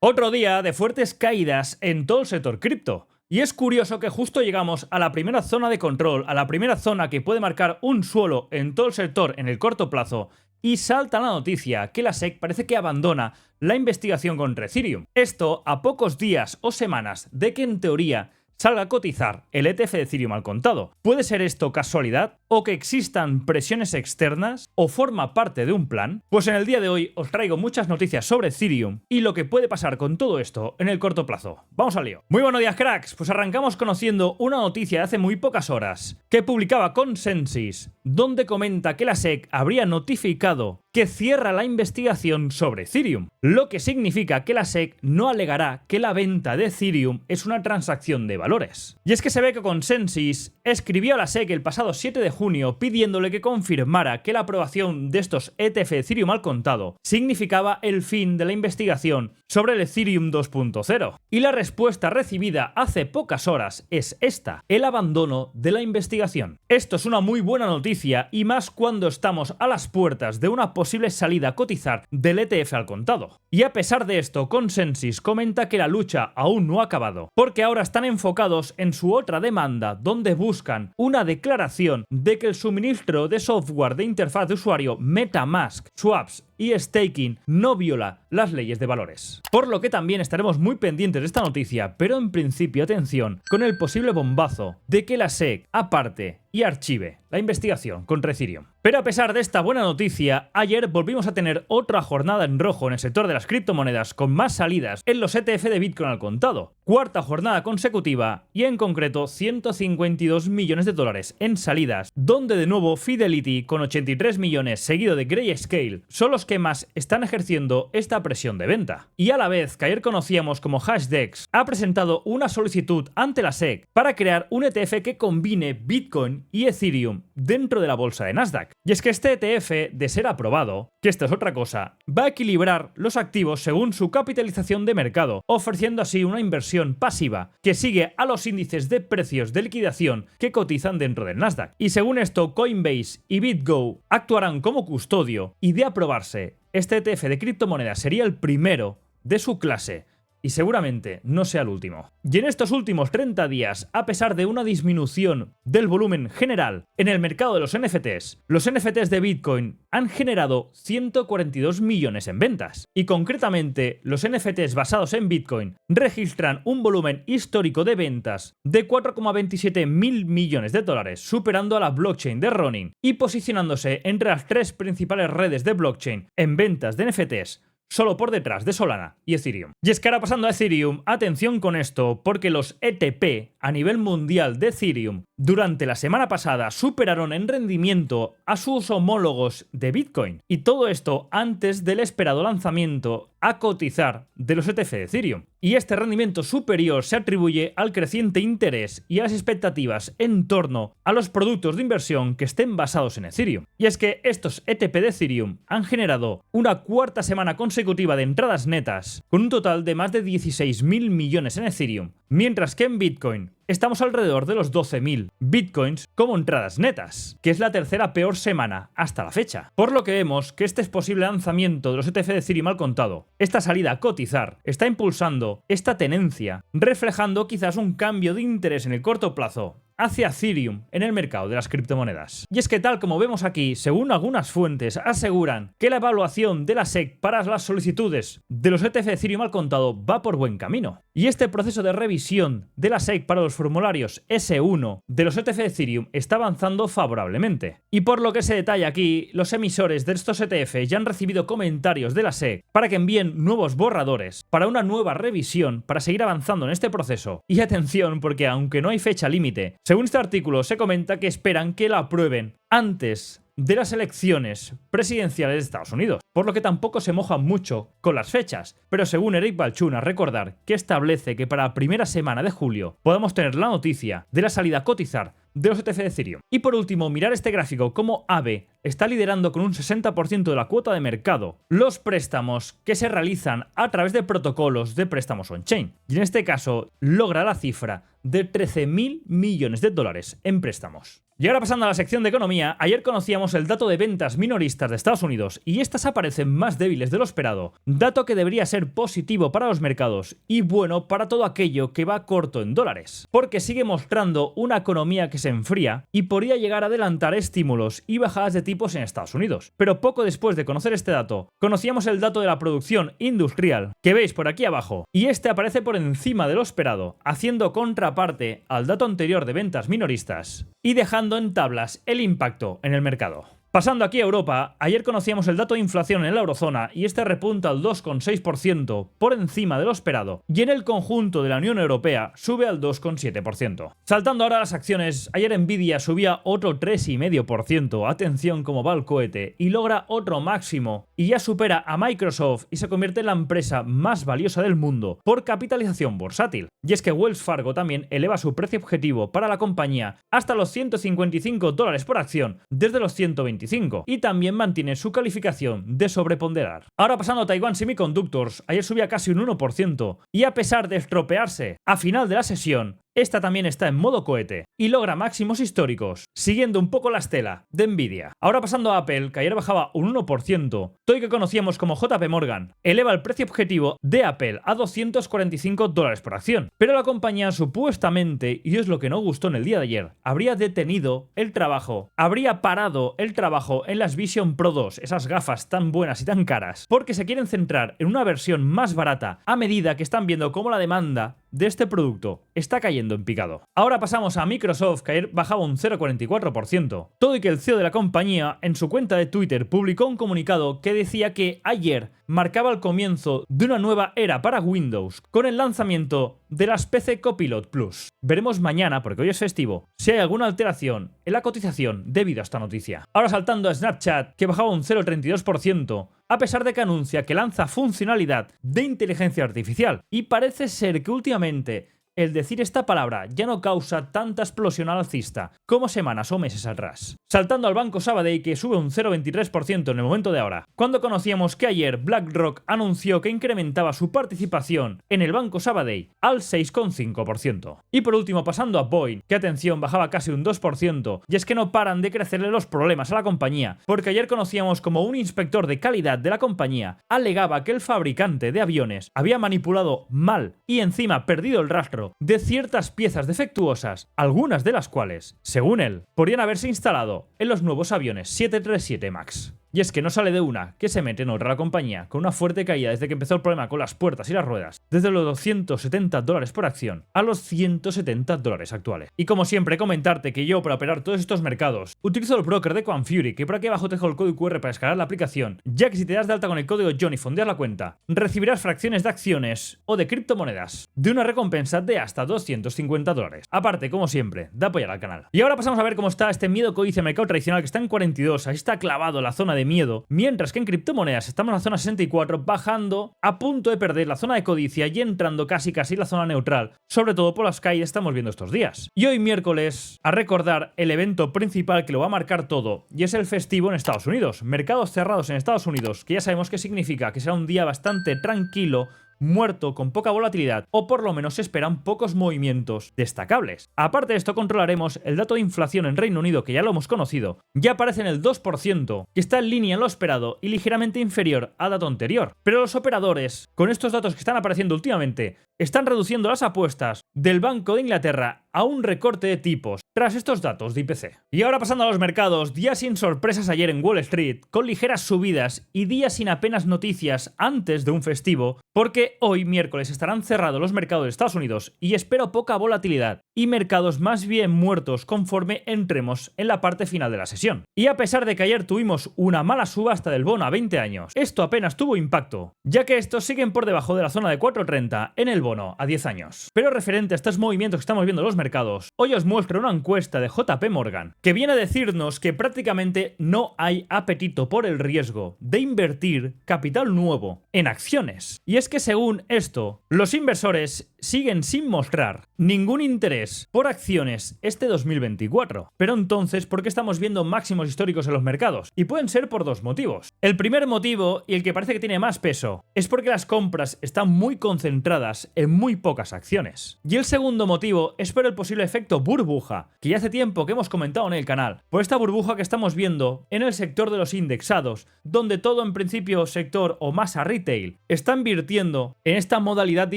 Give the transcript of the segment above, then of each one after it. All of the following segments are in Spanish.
Otro día de fuertes caídas en todo el sector cripto. Y es curioso que justo llegamos a la primera zona de control, a la primera zona que puede marcar un suelo en todo el sector en el corto plazo, y salta la noticia que la SEC parece que abandona la investigación contra Ethereum. Esto a pocos días o semanas de que en teoría salga a cotizar el ETF de Ethereum al contado. ¿Puede ser esto casualidad? ¿O que existan presiones externas? ¿O forma parte de un plan? Pues en el día de hoy os traigo muchas noticias sobre Ethereum y lo que puede pasar con todo esto en el corto plazo. ¡Vamos al lío! Muy buenos días, cracks. Pues arrancamos conociendo una noticia de hace muy pocas horas que publicaba Consensus, donde comenta que la SEC habría notificado que cierra la investigación sobre Ethereum, lo que significa que la SEC no alegará que la venta de Ethereum es una transacción de valores. Y es que se ve que Consensus escribió a la SEC el pasado 7 de junio pidiéndole que confirmara que la aprobación de estos ETF de Ethereum al contado significaba el fin de la investigación sobre el Ethereum 2.0. Y la respuesta recibida hace pocas horas es esta: el abandono de la investigación. Esto es una muy buena noticia, y más cuando estamos a las puertas de una posible salida a cotizar del ETF al contado. Y a pesar de esto, Consensus comenta que la lucha aún no ha acabado, porque ahora están enfocados en su otra demanda, donde buscan una declaración de que el suministro de software de interfaz de usuario MetaMask, swaps y staking no viola las leyes de valores. Por lo que también estaremos muy pendientes de esta noticia, pero en principio atención con el posible bombazo de que la SEC aparte y archive la investigación contra Ethereum. Pero a pesar de esta buena noticia, ayer volvimos a tener otra jornada en rojo en el sector de las criptomonedas, con más salidas en los ETF de Bitcoin al contado. Cuarta jornada consecutiva y en concreto 152 millones de dólares en salidas, donde de nuevo Fidelity con 83 millones seguido de Grayscale son los que más están ejerciendo esta presión de venta. Y a la vez que ayer conocíamos como Hashdex ha presentado una solicitud ante la SEC para crear un ETF que combine Bitcoin y Ethereum dentro de la bolsa de Nasdaq. Y es que este ETF, de ser aprobado, que esto es otra cosa, va a equilibrar los activos según su capitalización de mercado, ofreciendo así una inversión pasiva que sigue a los índices de precios de liquidación que cotizan dentro del Nasdaq. Y según esto, Coinbase y BitGo actuarán como custodio, y de aprobarse, este ETF de criptomonedas sería el primero de su clase, y seguramente no sea el último. Y en estos últimos 30 días, a pesar de una disminución del volumen general en el mercado de los NFTs de Bitcoin han generado 142 millones en ventas. Y concretamente, los NFTs basados en Bitcoin registran un volumen histórico de ventas de 4,27 mil millones de dólares, superando a la blockchain de Ronin y posicionándose entre las tres principales redes de blockchain en ventas de NFTs, solo por detrás de Solana y Ethereum. Y es que ahora pasando a Ethereum, atención con esto, porque los ETP a nivel mundial de Ethereum durante la semana pasada superaron en rendimiento a sus homólogos de Bitcoin. Y todo esto antes del esperado lanzamiento a cotizar de los ETF de Ethereum. Y este rendimiento superior se atribuye al creciente interés y a las expectativas en torno a los productos de inversión que estén basados en Ethereum. Y es que estos ETP de Ethereum han generado una cuarta semana consecutiva de entradas netas, con un total de más de 16.000 millones en Ethereum, mientras que en Bitcoin estamos alrededor de los 12.000 bitcoins como entradas netas, que es la tercera peor semana hasta la fecha. Por lo que vemos que este posible lanzamiento de los ETF de Ethereum al contado, esta salida a cotizar, está impulsando esta tenencia, reflejando quizás un cambio de interés en el corto plazo hacia Ethereum en el mercado de las criptomonedas. Y es que tal como vemos aquí, según algunas fuentes aseguran que la evaluación de la SEC para las solicitudes de los ETF de Ethereum al contado va por buen camino. Y este proceso de revisión de la SEC para los formularios S1 de los ETF de Ethereum está avanzando favorablemente. Y por lo que se detalla aquí, los emisores de estos ETF ya han recibido comentarios de la SEC para que envíen nuevos borradores para una nueva revisión para seguir avanzando en este proceso. Y atención, porque aunque no hay fecha límite, según este artículo se comenta que esperan que la aprueben antes de las elecciones presidenciales de Estados Unidos, por lo que tampoco se mojan mucho con las fechas, pero según Eric Balchunas, recordar que establece que para la primera semana de julio podamos tener la noticia de la salida a cotizar de los ETF de Ethereum. Y por último, mirar este gráfico como AVE está liderando con un 60% de la cuota de mercado los préstamos que se realizan a través de protocolos de préstamos on-chain. Y en este caso logra la cifra de 13.000 millones de dólares en préstamos. Y ahora pasando a la sección de economía, ayer conocíamos el dato de ventas minoristas de Estados Unidos y estas aparecen más débiles de lo esperado, dato que debería ser positivo para los mercados y bueno para todo aquello que va corto en dólares, porque sigue mostrando una economía que se enfría y podría llegar a adelantar estímulos y bajadas de tipos en Estados Unidos. Pero poco después de conocer este dato, conocíamos el dato de la producción industrial que veis por aquí abajo y este aparece por encima de lo esperado, haciendo contraparte al dato anterior de ventas minoristas y dejando en tablas el impacto en el mercado. Pasando aquí a Europa, ayer conocíamos el dato de inflación en la eurozona y este repunta al 2,6% por encima de lo esperado y en el conjunto de la Unión Europea sube al 2,7%. Saltando ahora a las acciones, ayer Nvidia subía otro 3,5%, atención cómo va el cohete, y logra otro máximo y ya supera a Microsoft y se convierte en la empresa más valiosa del mundo por capitalización bursátil. Y es que Wells Fargo también eleva su precio objetivo para la compañía hasta los $155 por acción desde los 125 y también mantiene su calificación de sobreponderar. Ahora pasando a Taiwan Semiconductors, ayer subía casi un 1% y a pesar de estropearse a final de la sesión, esta también está en modo cohete y logra máximos históricos, siguiendo un poco la estela de Nvidia. Ahora pasando a Apple, que ayer bajaba un 1%, todo que conocíamos como JP Morgan, eleva el precio objetivo de Apple a $245 por acción. Pero la compañía supuestamente, y es lo que no gustó en el día de ayer, habría detenido el trabajo, habría parado el trabajo en las Vision Pro 2, esas gafas tan buenas y tan caras, porque se quieren centrar en una versión más barata a medida que están viendo cómo la demanda de este producto está cayendo en picado. Ahora pasamos a Microsoft, que ayer bajaba un 0,44%. Todo y que el CEO de la compañía en su cuenta de Twitter publicó un comunicado que decía que ayer marcaba el comienzo de una nueva era para Windows con el lanzamiento de las PC Copilot Plus. Veremos mañana, porque hoy es festivo, si hay alguna alteración en la cotización debido a esta noticia. Ahora saltando a Snapchat, que bajaba un 0,32%, a pesar de que anuncia que lanza funcionalidad de inteligencia artificial. Y parece ser que últimamente el decir esta palabra ya no causa tanta explosión alcista como semanas o meses atrás. Saltando al Banco Sabadell, que sube un 0,23% en el momento de ahora, cuando conocíamos que ayer BlackRock anunció que incrementaba su participación en el Banco Sabadell al 6,5%. Y por último, pasando a Boeing, que atención, bajaba casi un 2%, y es que no paran de crecerle los problemas a la compañía, porque ayer conocíamos como un inspector de calidad de la compañía alegaba que el fabricante de aviones había manipulado mal y encima perdido el rastro de ciertas piezas defectuosas, algunas de las cuales, según él, podrían haberse instalado en los nuevos aviones 737 MAX. Y es que no sale de una que se mete en otra la compañía, con una fuerte caída desde que empezó el problema con las puertas y las ruedas, desde los $270 por acción a los $170 actuales. Y como siempre, comentarte que yo, para operar todos estos mercados, utilizo el broker de Quanfury, que por aquí abajo te dejo el código QR para descargar la aplicación, ya que si te das de alta con el código John y fondeas la cuenta, recibirás fracciones de acciones o de criptomonedas de una recompensa de hasta $250. Aparte, como siempre, de apoyar al canal. Y ahora pasamos a ver cómo está este miedo codicia mercado tradicional, que está en 42, ahí está clavado la zona de miedo, mientras que en criptomonedas estamos en la zona 64, bajando a punto de perder la zona de codicia y entrando casi la zona neutral, sobre todo por las caídas que estamos viendo estos días. Y hoy miércoles, a recordar el evento principal que lo va a marcar todo, y es el festivo en Estados Unidos. Mercados cerrados en Estados Unidos, que ya sabemos qué significa, que será un día bastante tranquilo, muerto, con poca volatilidad, o por lo menos se esperan pocos movimientos destacables. Aparte de esto, controlaremos el dato de inflación en Reino Unido, que ya lo hemos conocido, ya aparece en el 2%, que está en línea en lo esperado y ligeramente inferior al dato anterior. Pero los operadores, con estos datos que están apareciendo últimamente, están reduciendo las apuestas del Banco de Inglaterra a un recorte de tipos tras estos datos de IPC. Y ahora pasando a los mercados, días sin sorpresas ayer en Wall Street, con ligeras subidas y días sin apenas noticias antes de un festivo, porque hoy miércoles estarán cerrados los mercados de Estados Unidos y espero poca volatilidad y mercados más bien muertos conforme entremos en la parte final de la sesión. Y a pesar de que ayer tuvimos una mala subasta del bono a 20 años, esto apenas tuvo impacto, ya que estos siguen por debajo de la zona de 4,30 en el bono a 10 años. Pero referente a estos movimientos que estamos viendo en los mercados, hoy os muestro una encuesta de JP Morgan que viene a decirnos que prácticamente no hay apetito por el riesgo de invertir capital nuevo en acciones. Y es que según esto, los inversores siguen sin mostrar ningún interés por acciones este 2024. Pero entonces, ¿por qué estamos viendo máximos históricos en los mercados? Y pueden ser por dos motivos. El primer motivo, y el que parece que tiene más peso, es porque las compras están muy concentradas en muy pocas acciones. Y el segundo motivo es por el posible efecto burbuja, que ya hace tiempo que hemos comentado en el canal, por esta burbuja que estamos viendo en el sector de los indexados, donde todo en principio sector o masa retail está invirtiendo en esta modalidad de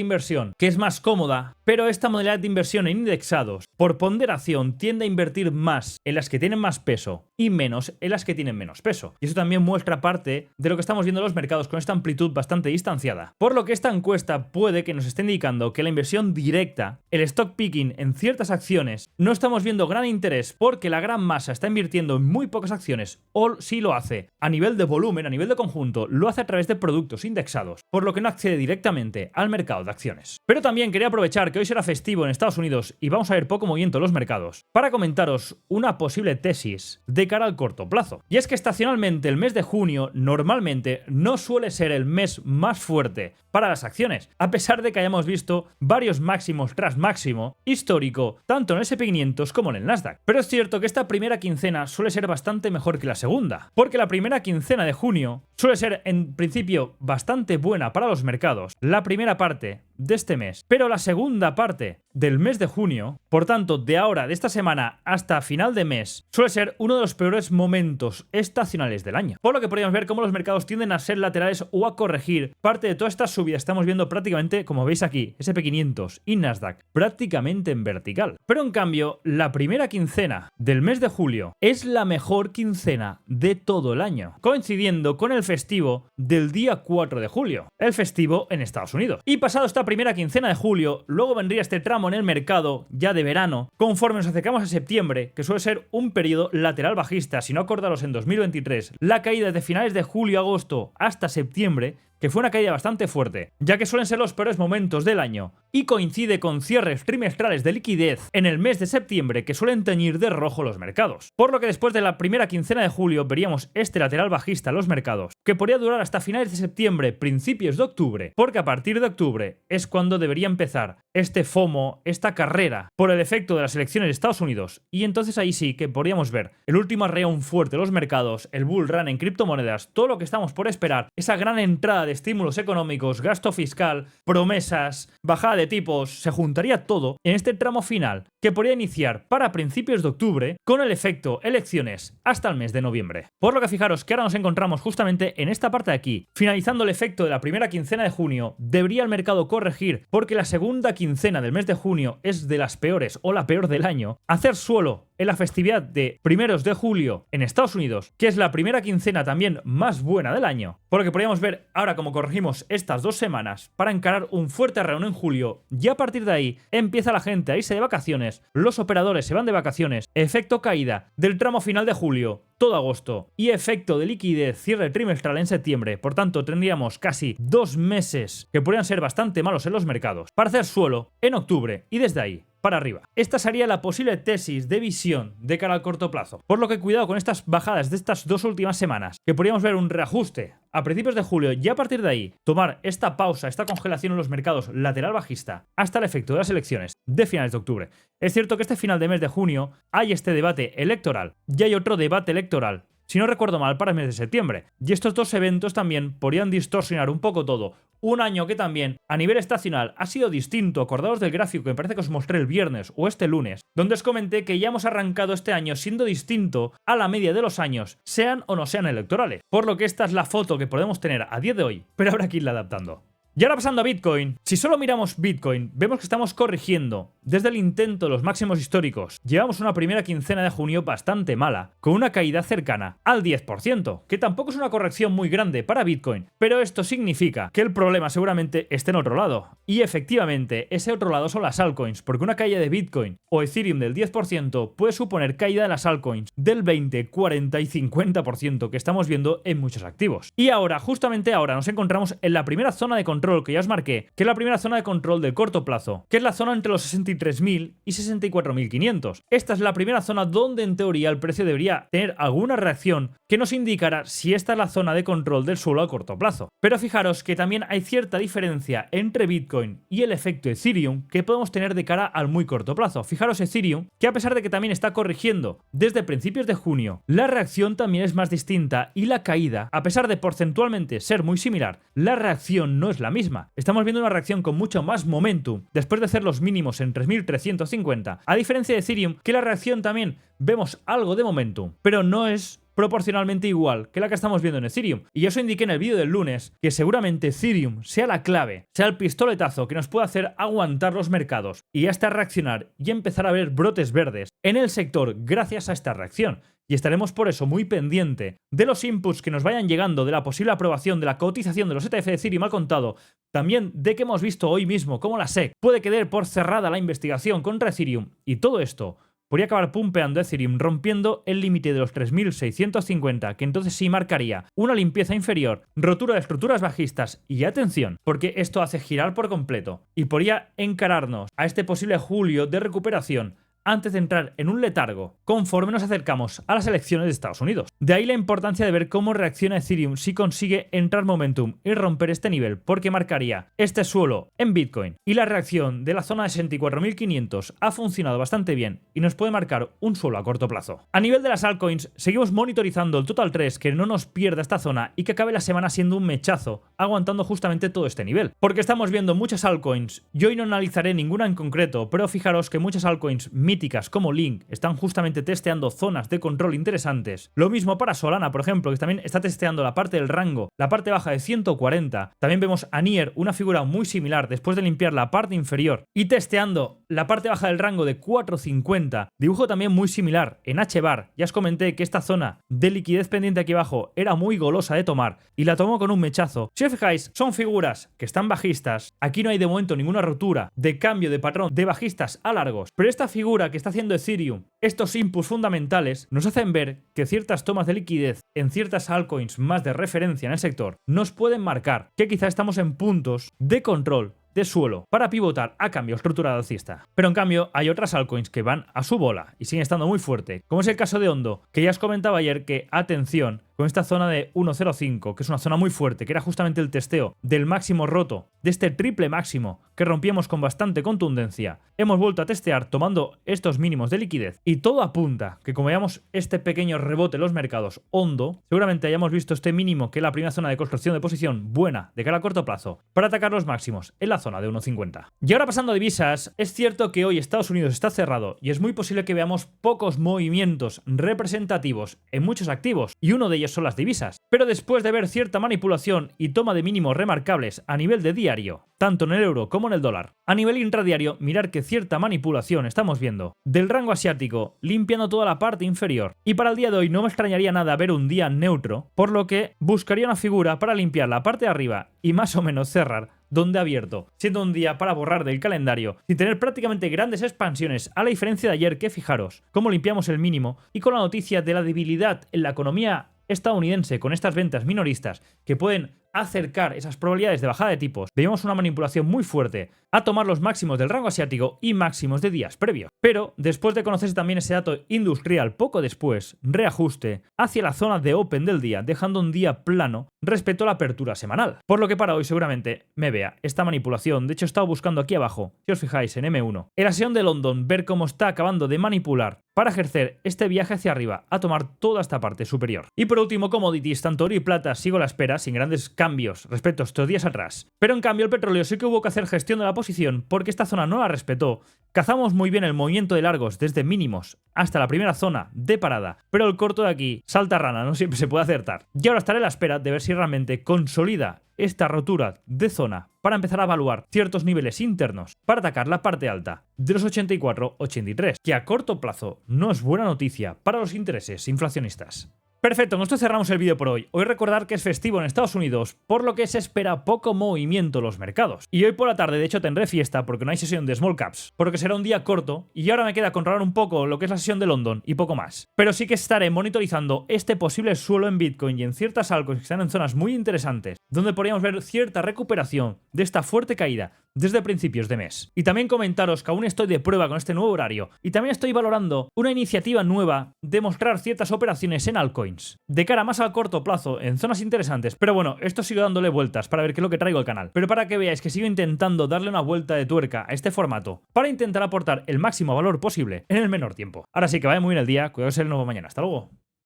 inversión, que es más cómoda, pero esta modalidad de inversión en indexados, por ponderación, tiende a invertir más en las que tienen más peso y menos en las que tienen menos peso. Y eso también muestra parte de lo que estamos viendo en los mercados con esta amplitud bastante distanciada. Por lo que esta encuesta puede que nos esté indicando que la inversión directa, el stock picking en ciertas acciones, no estamos viendo gran interés porque la gran masa está invirtiendo en muy pocas acciones, o si lo hace a nivel de volumen, a nivel de conjunto, lo hace a través de productos indexados, por lo que no accede directamente al mercado de acciones. Pero también quería aprovechar que hoy será festivo en Estados Unidos y vamos a ver poco movimiento en los mercados, para comentaros una posible tesis de cara al corto plazo. Y es que estacionalmente el mes de junio normalmente no suele ser el mes más fuerte para las acciones, a pesar de que hayamos visto varios máximos tras máximo histórico, tanto en el SP500 como en el Nasdaq. Pero es cierto que esta primera quincena suele ser bastante mejor que la segunda, porque la primera quincena de junio suele ser en principio bastante buena para los mercados, la primera parte de este mes, pero la segunda parte del mes de junio, por tanto de ahora, de esta semana hasta final de mes, suele ser uno de los peores momentos estacionales del año. Por lo que podríamos ver cómo los mercados tienden a ser laterales o a corregir parte de todas estas subidas. Estamos viendo prácticamente, como veis aquí, SP500 y Nasdaq prácticamente en vertical. Pero en cambio, la primera quincena del mes de julio es la mejor quincena de todo el año, coincidiendo con el festivo del día 4 de julio, el festivo en Estados Unidos. Y pasado esta primera quincena de julio, luego vendría este tramo en el mercado ya de verano, conforme nos acercamos a septiembre, que suele ser un periodo lateral bajista. Si no acordaros, en 2023, la caída de finales de julio-agosto hasta septiembre, que fue una caída bastante fuerte, ya que suelen ser los peores momentos del año, y coincide con cierres trimestrales de liquidez en el mes de septiembre que suelen teñir de rojo los mercados. Por lo que después de la primera quincena de julio veríamos este lateral bajista en los mercados, que podría durar hasta finales de septiembre, principios de octubre, porque a partir de octubre es cuando debería empezar este FOMO, esta carrera por el efecto de las elecciones de Estados Unidos, y entonces ahí sí que podríamos ver el último arreón fuerte de los mercados, el bull run en criptomonedas, todo lo que estamos por esperar, esa gran entrada de estímulos económicos, gasto fiscal, promesas, bajada de tipos, se juntaría todo en este tramo final que podría iniciar para principios de octubre con el efecto elecciones hasta el mes de noviembre. Por lo que fijaros que ahora nos encontramos justamente en esta parte de aquí, finalizando el efecto de la primera quincena de junio. Debería el mercado corregir porque la segunda quincena del mes de junio es de las peores o la peor del año, hacer suelo en la festividad de primeros de julio en Estados Unidos, que es la primera quincena también más buena del año, por lo que podríamos ver ahora cómo corregimos estas 2 semanas para encarar un fuerte arreón en julio, y a partir de ahí empieza la gente a irse de vacaciones, los operadores se van de vacaciones, efecto caída del tramo final de julio, todo agosto, y efecto de liquidez, cierre trimestral en septiembre. Por tanto, tendríamos casi 2 meses que podrían ser bastante malos en los mercados para hacer suelo en octubre y desde ahí para arriba. Esta sería la posible tesis de visión de cara al corto plazo. Por lo que cuidado con estas bajadas de estas 2 últimas semanas, que podríamos ver un reajuste a principios de julio y a partir de ahí tomar esta pausa, esta congelación en los mercados lateral bajista hasta el efecto de las elecciones de finales de octubre. Es cierto que este final de mes de junio hay este debate electoral y hay otro debate electoral, si no recuerdo mal, para el mes de septiembre. Y estos 2 eventos también podrían distorsionar un poco todo. Un año que también, a nivel estacional, ha sido distinto. Acordaos del gráfico que me parece que os mostré el viernes o este lunes, donde os comenté que ya hemos arrancado este año siendo distinto a la media de los años, sean o no sean electorales. Por lo que esta es la foto que podemos tener a día de hoy, pero habrá que irla adaptando. Y ahora pasando a Bitcoin, si solo miramos Bitcoin, vemos que estamos corrigiendo desde el intento de los máximos históricos. Llevamos una primera quincena de junio bastante mala, con una caída cercana al 10%, que tampoco es una corrección muy grande para Bitcoin, pero esto significa que el problema seguramente esté en otro lado. Y efectivamente, ese otro lado son las altcoins, porque una caída de Bitcoin o Ethereum del 10% puede suponer caída de las altcoins del 20, 40 y 50% que estamos viendo en muchos activos. Y ahora, justamente ahora, nos encontramos en la primera zona de control que ya os marqué, que es la primera zona de control del corto plazo, que es la zona entre los 63 63.000 y 64.500. Esta es la primera zona donde en teoría el precio debería tener alguna reacción que nos indicara si esta es la zona de control del suelo a corto plazo. Pero fijaros que también hay cierta diferencia entre Bitcoin y el efecto Ethereum que podemos tener de cara al muy corto plazo. Fijaros Ethereum, que a pesar de que también está corrigiendo desde principios de junio, la reacción también es más distinta y la caída, a pesar de porcentualmente ser muy similar, la reacción no es la misma. Estamos viendo una reacción con mucho más momentum después de hacer los mínimos en 3.350, a diferencia de Ethereum, que la reacción también vemos algo de momentum, pero no es proporcionalmente igual que la que estamos viendo en Ethereum. Y yo os indiqué en el vídeo del lunes que seguramente Ethereum sea la clave, sea el pistoletazo que nos pueda hacer aguantar los mercados y hasta reaccionar y empezar a ver brotes verdes en el sector gracias a esta reacción. Y estaremos por eso muy pendiente de los inputs que nos vayan llegando, de la posible aprobación de la cotización de los ETF de Ethereum al contado, también de que hemos visto hoy mismo cómo la SEC puede quedar por cerrada la investigación contra Ethereum, y todo esto podría acabar pumpeando Ethereum rompiendo el límite de los 3.650, que entonces sí marcaría una limpieza inferior, rotura de estructuras bajistas y atención, porque esto hace girar por completo y podría encararnos a este posible julio de recuperación antes de entrar en un letargo conforme nos acercamos a las elecciones de Estados Unidos. De ahí la importancia de ver cómo reacciona Ethereum si consigue entrar momentum y romper este nivel, porque marcaría este suelo en Bitcoin, y la reacción de la zona de 64.500 ha funcionado bastante bien y nos puede marcar un suelo a corto plazo. A nivel de las altcoins, seguimos monitorizando el Total 3, que no nos pierda esta zona y que acabe la semana siendo un mechazo, aguantando justamente todo este nivel, porque estamos viendo muchas altcoins. Yo hoy no analizaré ninguna en concreto, pero fijaros que muchas altcoins míticas como Link están justamente testeando zonas de control interesantes. Lo mismo para Solana, por ejemplo, que también está testeando la parte del rango, la parte baja de 140. También vemos a Nier, una figura muy similar después de limpiar la parte inferior y testeando la parte baja del rango de 450. Dibujo también muy similar en H-Bar. Ya os comenté que esta zona de liquidez pendiente aquí abajo era muy golosa de tomar y la tomó con un mechazo. Si os fijáis, son figuras que están bajistas. Aquí no hay de momento ninguna rotura de cambio de patrón de bajistas a largos, pero esta figura que está haciendo Ethereum, estos inputs fundamentales nos hacen ver que ciertas tomas de liquidez en ciertas altcoins más de referencia en el sector nos pueden marcar que quizá estamos en puntos de control de suelo para pivotar a cambio estructural alcista. Pero en cambio hay otras altcoins que van a su bola y siguen estando muy fuerte, como es el caso de Ondo, que ya os comentaba ayer que, atención, con esta zona de 1.05, que es una zona muy fuerte, que era justamente el testeo del máximo roto, de este triple máximo que rompíamos con bastante contundencia, hemos vuelto a testear tomando estos mínimos de liquidez y todo apunta que como veamos este pequeño rebote en los mercados Ondo, seguramente hayamos visto este mínimo que es la primera zona de construcción de posición buena de cara a corto plazo para atacar los máximos en la zona de 1.50. Y ahora pasando a divisas, es cierto que hoy Estados Unidos está cerrado y es muy posible que veamos pocos movimientos representativos en muchos activos y uno de ellos son las divisas. Pero después de ver cierta manipulación y toma de mínimos remarcables a nivel de diario, tanto en el euro como en el dólar, a nivel intradiario, mirar que cierta manipulación estamos viendo del rango asiático limpiando toda la parte inferior. Y para el día de hoy no me extrañaría nada ver un día neutro, por lo que buscaría una figura para limpiar la parte de arriba y más o menos cerrar donde ha abierto, siendo un día para borrar del calendario, sin tener prácticamente grandes expansiones, a la diferencia de ayer que fijaros cómo limpiamos el mínimo y con la noticia de la debilidad en la economía estadounidense con estas ventas minoristas que pueden acercar esas probabilidades de bajada de tipos, veíamos una manipulación muy fuerte a tomar los máximos del rango asiático y máximos de días previos. Pero después de conocerse también ese dato industrial poco después, reajuste hacia la zona de open del día, dejando un día plano respecto a la apertura semanal. Por lo que para hoy seguramente me vea esta manipulación. De hecho he estado buscando aquí abajo, si os fijáis en M1, en la sesión de London, ver cómo está acabando de manipular para ejercer este viaje hacia arriba a tomar toda esta parte superior. Y por último, commodities, tanto oro y plata sigo a la espera sin grandes cambios respecto a estos días atrás. Pero en cambio el petróleo sí que hubo que hacer gestión de la posición porque esta zona no la respetó. Cazamos muy bien el movimiento de largos desde mínimos hasta la primera zona de parada, pero el corto de aquí salta rana, no siempre se puede acertar. Y ahora estaré a la espera de ver si realmente consolida esta rotura de zona para empezar a evaluar ciertos niveles internos para atacar la parte alta de los 84-83, que a corto plazo no es buena noticia para los intereses inflacionistas. Perfecto, con esto cerramos el vídeo por hoy. Hoy recordar que es festivo en Estados Unidos, por lo que se espera poco movimiento en los mercados. Y hoy por la tarde de hecho tendré fiesta porque no hay sesión de small caps, porque será un día corto y ahora me queda controlar un poco lo que es la sesión de London y poco más. Pero sí que estaré monitorizando este posible suelo en Bitcoin y en ciertas altcoins que están en zonas muy interesantes, donde podríamos ver cierta recuperación de esta fuerte caída desde principios de mes. Y también comentaros que aún estoy de prueba con este nuevo horario y también estoy valorando una iniciativa nueva de mostrar ciertas operaciones en altcoins, de cara más al corto plazo, en zonas interesantes. Pero bueno, esto sigo dándole vueltas para ver qué es lo que traigo al canal. Pero para que veáis que sigo intentando darle una vuelta de tuerca a este formato para intentar aportar el máximo valor posible en el menor tiempo. Ahora sí que vaya muy bien el día, cuidaos el nuevo mañana. Hasta luego.